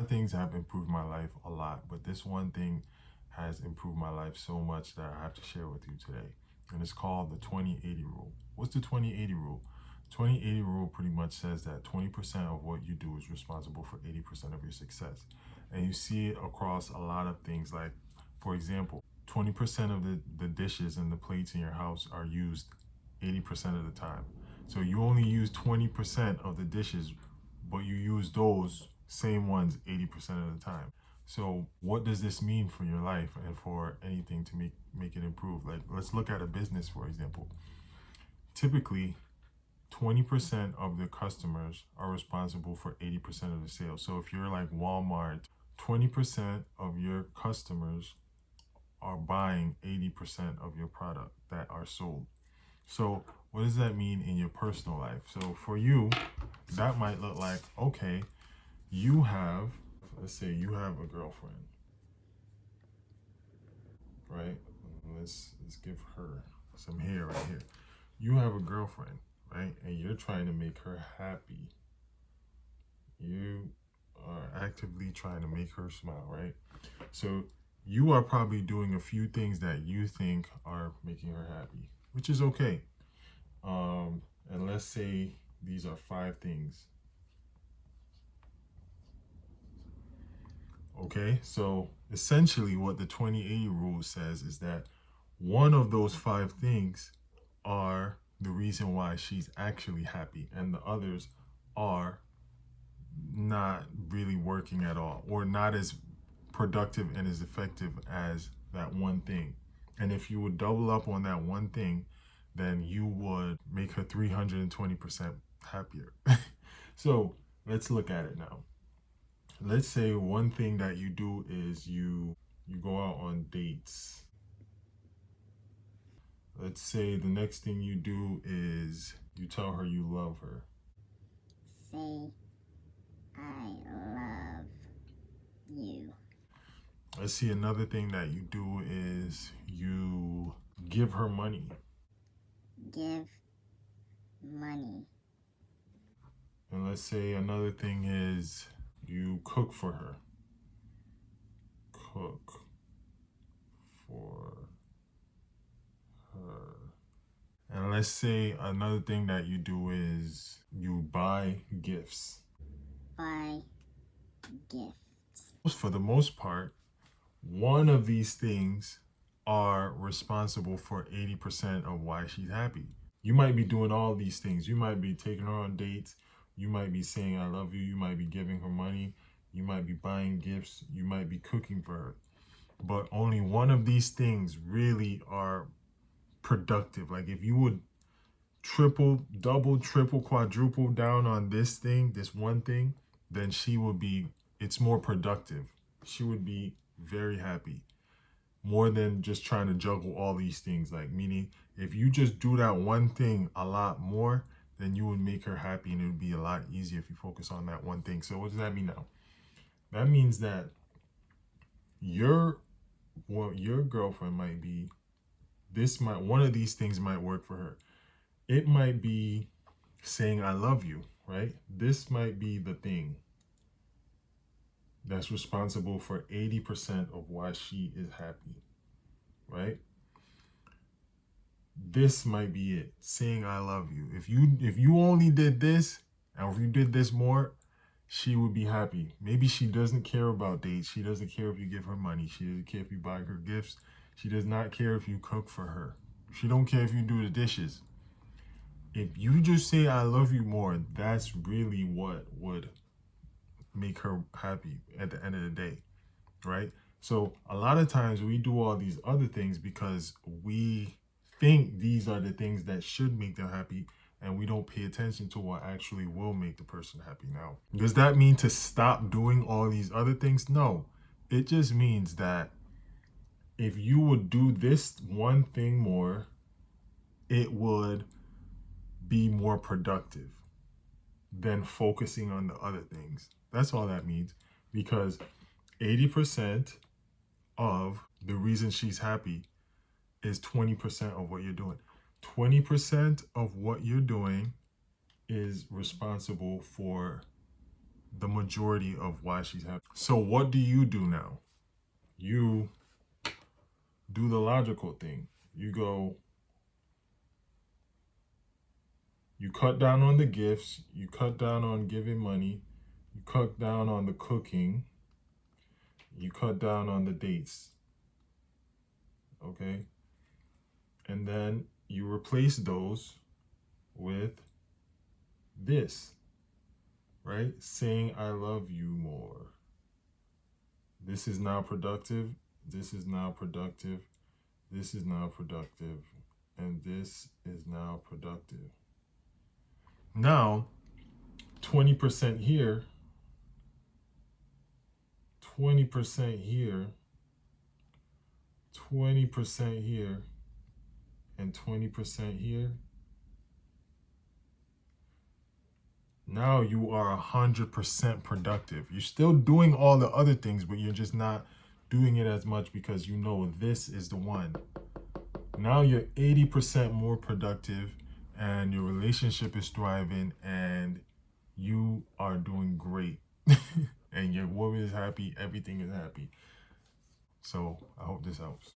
things have improved my life a lot, but this one thing has improved my life so much that I have to share with you today. And it's called the 20/80 rule. What's the 20/80 rule? 20/80 rule pretty much says that 20% of what you do is responsible for 80% of your success. And you see it across a lot of things. Like, for example, 20% of the dishes and the plates in your house are used 80% of the time. So you only use 20% of the dishes, but you use those same ones 80% of the time. So what does this mean for your life and for anything to make it improve? Like, let's look at a business, for example. Typically, 20% of the customers are responsible for 80% of the sales. So if you're like Walmart, 20% of your customers are buying 80% of your product that are sold. So what does that mean in your personal life? So for you, that might look like, okay, you have, let's say you have a girlfriend, right? Let's give her some hair right here. You have a girlfriend, right? And you're trying to make her happy. You are actively trying to make her smile, right? So you are probably doing a few things that you think are making her happy, which is okay. And let's say these are 5 things. Okay, so essentially what the 20/80 rule says is that one of those 5 things are the reason why she's actually happy, and the others are not really working at all, or not as productive and as effective as that one thing. And if you would double up on that one thing, then you would make her 320% happier. So let's look at it now. Let's say one thing that you do is you go out on dates. Let's say the next thing you do is you tell her you love her. Say, I love you. Let's see, another thing that you do is you give her money. Give money. And let's say another thing is you cook for her. Cook for her. And let's say another thing that you do is you buy gifts. Buy gifts. For the most part, one of these things are responsible for 80% of why she's happy. You might be doing all these things. You might be taking her on dates. You might be saying, I love you. You might be giving her money. You might be buying gifts. You might be cooking for her. But only one of these things really are productive. Like, if you would triple, double, triple, quadruple down on this thing, this one thing, then it's more productive. She would be very happy, more than just trying to juggle all these things. Like, meaning, if you just do that one thing a lot more, then you would make her happy, and it would be a lot easier if you focus on that one thing. So what does that mean now? That means that your girlfriend might be, one of these things might work for her. It might be saying I love you, right? This might be the thing that's responsible for 80% of why she is happy, right? This might be it, saying I love you. If you only did this, and if you did this more, she would be happy. Maybe she doesn't care about dates. She doesn't care if you give her money. She doesn't care if you buy her gifts. She does not care if you cook for her. She don't care if you do the dishes. If you just say I love you more, that's really what would make her happy at the end of the day, right? So a lot of times we do all these other things because we think these are the things that should make them happy, and we don't pay attention to what actually will make the person happy. Now, does that mean to stop doing all these other things? No. It just means that if you would do this one thing more, it would be more productive than focusing on the other things. That's all that means. Because 80% of the reason she's happy is 20% of what you're doing. 20% of what you're doing is responsible for the majority of why she's happy. So what do you do now? You do the logical thing. You go, you cut down on the gifts, you cut down on giving money, you cut down on the cooking, you cut down on the dates. Okay? And then you replace those with this, right? Saying I love you more. This is now productive. This is now productive. This is now productive. And this is now productive. Now, 20% here, 20% here, 20% here, and 20% here. Now you are 100% productive. You're still doing all the other things, but you're just not doing it as much because you know this is the one. Now you're 80% more productive and your relationship is thriving and you are doing great. And your woman is happy, everything is happy. So I hope this helps.